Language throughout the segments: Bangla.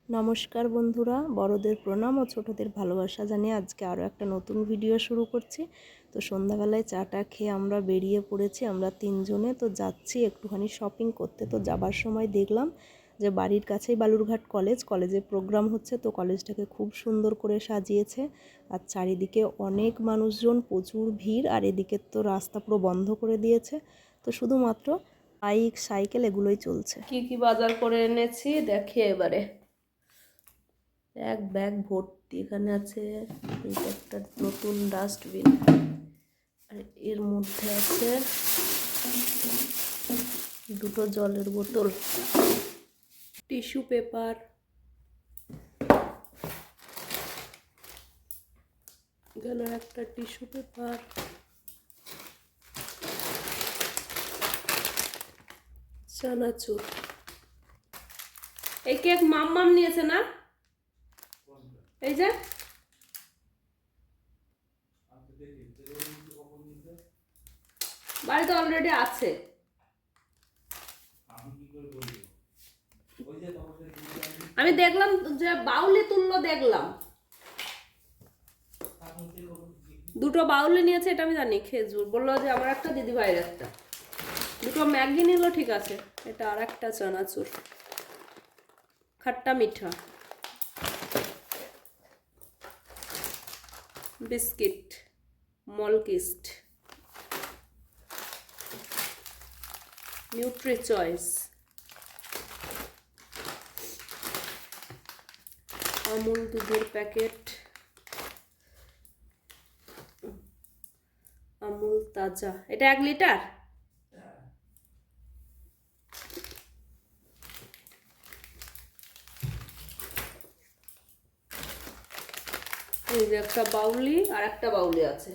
নমস্কার বন্ধুরা, বড়দের প্রণাম ও ছোটদের ভালোবাসা জানিয়ে আজকে আরও একটা নতুন ভিডিও শুরু করছি। তো সন্ধ্যাবেলায় চাটা খেয়ে আমরা বেরিয়ে পড়েছি, আমরা তিনজনে। তো যাচ্ছি একটুখানি শপিং করতে। তো যাবার সময় দেখলাম যে বাড়ির কাছেই বালুরঘাট কলেজে প্রোগ্রাম হচ্ছে। তো কলেজটাকে খুব সুন্দর করে সাজিয়েছে, আর চারিদিকে অনেক মানুষজন, প্রচুর ভিড়। আর এদিকে তো রাস্তা পুরো বন্ধ করে দিয়েছে, তো শুধুমাত্র বাইক সাইকেল এগুলোই চলছে। কি কি বাজার করে এনেছি দেখি এবারে। এক ব্যাগ ভর্তি। এখানে আছে এইটা একটা নতুন ডাস্টবিন, আর এর মধ্যে আছে দুটো জলের বোতল, টিস্যু পেপার, এখানে একটা টিস্যু পেপার, চানাচুর। এই কেক মাম্মাম নিয়েছে না? এই যে বাড়িতে অলরেডি আছে। আমি দেখলাম যে বাউলি তুললো, দেখলাম দুটো বাউলি নিয়েছে, এটা আমি জানি। খেজুর বললো যে আমার একটা, দিদি ভাইয়ের একটা। দুটো ম্যাগি নিল, ঠিক আছে। এটা আর একটা চানাচুর, খাট্টা মিঠা, বিস্কিট, মলকিস্ট, নিউট্রি চয়েস, আমুল দুধের প্যাকেট, আমুল তাজা। এটা 1 লিটার। এই যে একটা বাউলি, আর একটা বাউলি আছে।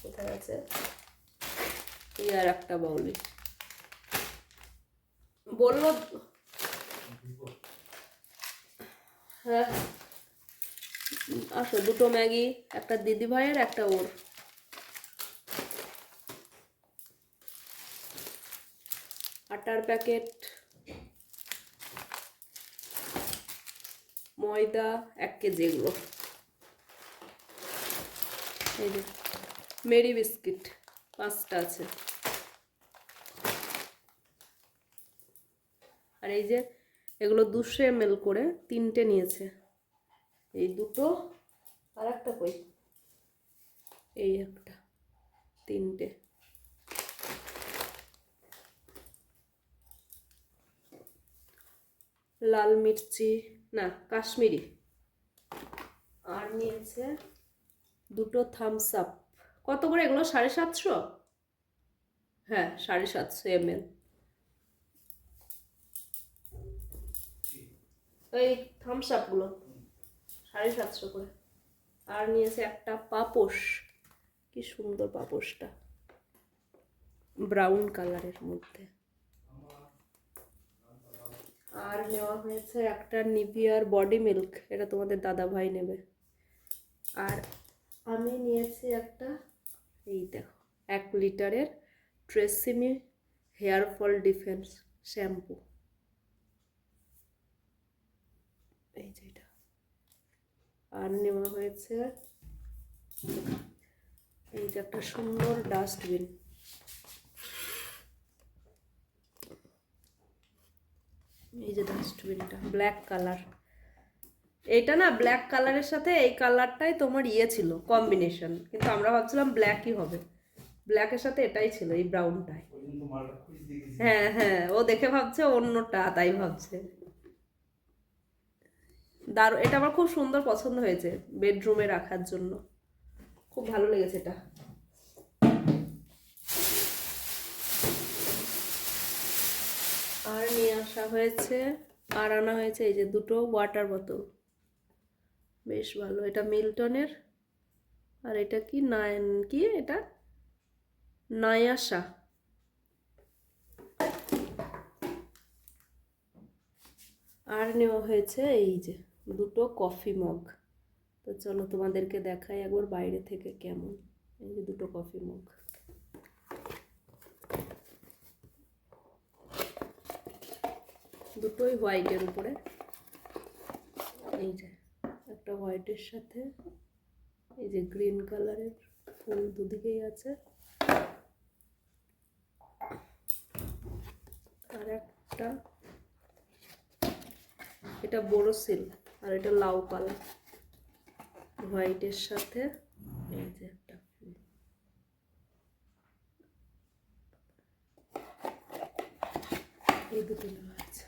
কোথায় আছে? এই আর একটা বাউলি। বললো হ্যাঁ, আসো। দুটো ম্যাগি, একটা দিদি ভাইয়ের, একটা ওর। আটার প্যাকেট, ময়দা 1 কেজি এগুলো। এই যে মেরি বিস্কিট 5টা আছে। আর এই যে এগুলো 200 ml করে 3টে নিয়েছে। এই দুটো, আর একটা কই, এই একটা, 3টে। লাল মির্চি, না কাশ্মীরি। আর নিয়েছে দুটো থামস আপ। কত করে এগুলো? 750। হ্যাঁ, 750 ml। এই থামস আপ গুলো 750 করে। আর নিয়েছে একটা পাপোশ। কি সুন্দর পাপোশটা, ব্রাউন কালারের মধ্যে। আর নেওয়া হয়েছে একটা নিভিয়ার বডি মিল্ক, এটা তোমাদের দাদা ভাই নেবে। আর আমি নিয়েছি একটা, এই দেখো, 1 লিটারের Tresemme hair fall defence shampoo. এই যে এটা। আর নেওয়া হয়েছে এই যে একটা সুন্দর ডাস্টবিন। এই যে ডাস্টবিনটা ব্ল্যাক কালার। এটা না ব্ল্যাক কালারের সাথে এই কালারটাই তোমার ছিল কম্বিনেশন, কিন্তু আমরা ভাবছিলাম ব্ল্যাকই হবে। ব্ল্যাকের সাথে এটাই ছিল, এই ব্রাউনটাই। হ্যাঁ হ্যাঁ, ও দেখে ভাবছে অন্যটা, তাই ভাবছে। দারুণ, এটা আমার খুব সুন্দর পছন্দ হয়েছে বেডরুমে রাখার জন্য, খুব ভালো লেগেছে এটা। আর নিয়ে আসা হয়েছে, আর আনা হয়েছে এই যে দুটো ওয়াটার বোতল, বেশ ভালো। এটা মিল্টনের, আর এটা কি কি এটা নায়াসা। আর নেওয়া হয়েছে এই যে দুটো কফি মগ। তো চলো তোমাদেরকে দেখাই একবার বাইরে থেকে কেমন। এই যে দুটো কফি মগ, দুটোই হোয়াইটের উপরে। এই যে একটা হোয়াইটের সাথে এই যে গ্রিন কালারের ফুল দুদিকেই আছে, আর একটা এটা বোরোসিল, আর এটা লাউ কালার হোয়াইটের সাথে এই যে একটা ফুল। এই দুটো নেওয়া আছে।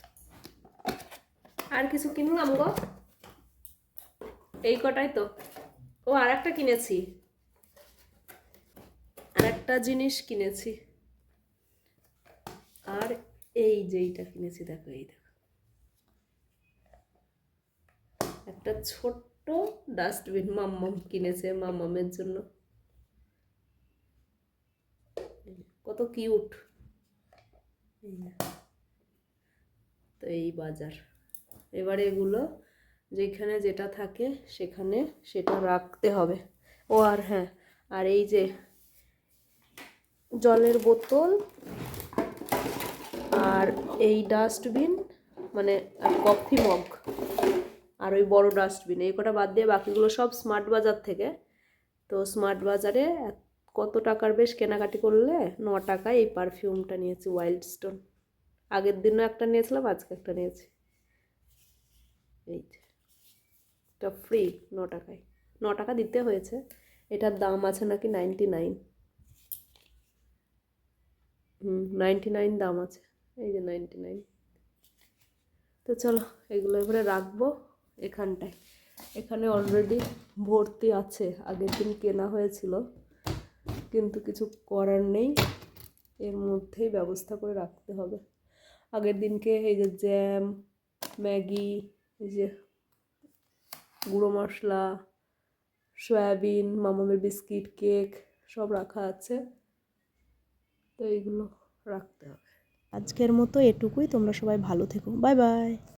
আর কিছু কিনলাম গো, এই কটাই তো। ও আর একটা কিনেছি, আর একটা জিনিস কিনেছি, আর এই যেইটা কিনেছি দেখো, এই দেখো একটা ছোট্ট ডাস্টবিন মাম্মাম কিনেছে মাম্মামের জন্য, কত কিউট। তো এই বাজার, এবারে এগুলো যেখানে যেটা থাকে সেখানে সেটা রাখতে হবে। ও আর হ্যাঁ, আর এই যে জলের বোতল আর এই ডাস্টবিন মানে কফি মগ আর ওই বড় ডাস্টবিন, এই কটা বাদ দিয়ে বাকিগুলো সব স্মার্ট বাজার থেকে। তো স্মার্ট বাজারে কত টাকার বেশ কেনাকাটি করলে 9 টাকায় এই পারফিউমটা নিয়েছি ওয়াইল্ড স্টোন। আগের দিনও একটা নিয়েছিলাম, আজকে একটা নিয়েছি। এই এটা ফ্রি 9 টাকায়, 9 টাকা দিতে হয়েছে। এটার দাম আছে নাকি 99। 99 দাম আছে, এই যে 99। তো চলো এগুলো এবারে রাখবো এখানটায়। এখানে অলরেডি ভর্তি আছে, আগের দিন কেনা হয়েছিল, কিন্তু কিছু করার নেই, এর মধ্যেই ব্যবস্থা করে রাখতে হবে। আগের দিনকে এই যে জ্যাম, ম্যাগি, এই যে গুঁড়ো মশলা, সয়াবিন, মামামের বিস্কিট, কেক সব রাখা আছে, তো এইগুলো রাখতে হবে। আজকের মতো এটুকুই, তোমরা সবাই ভালো থেকো, বাই বাই।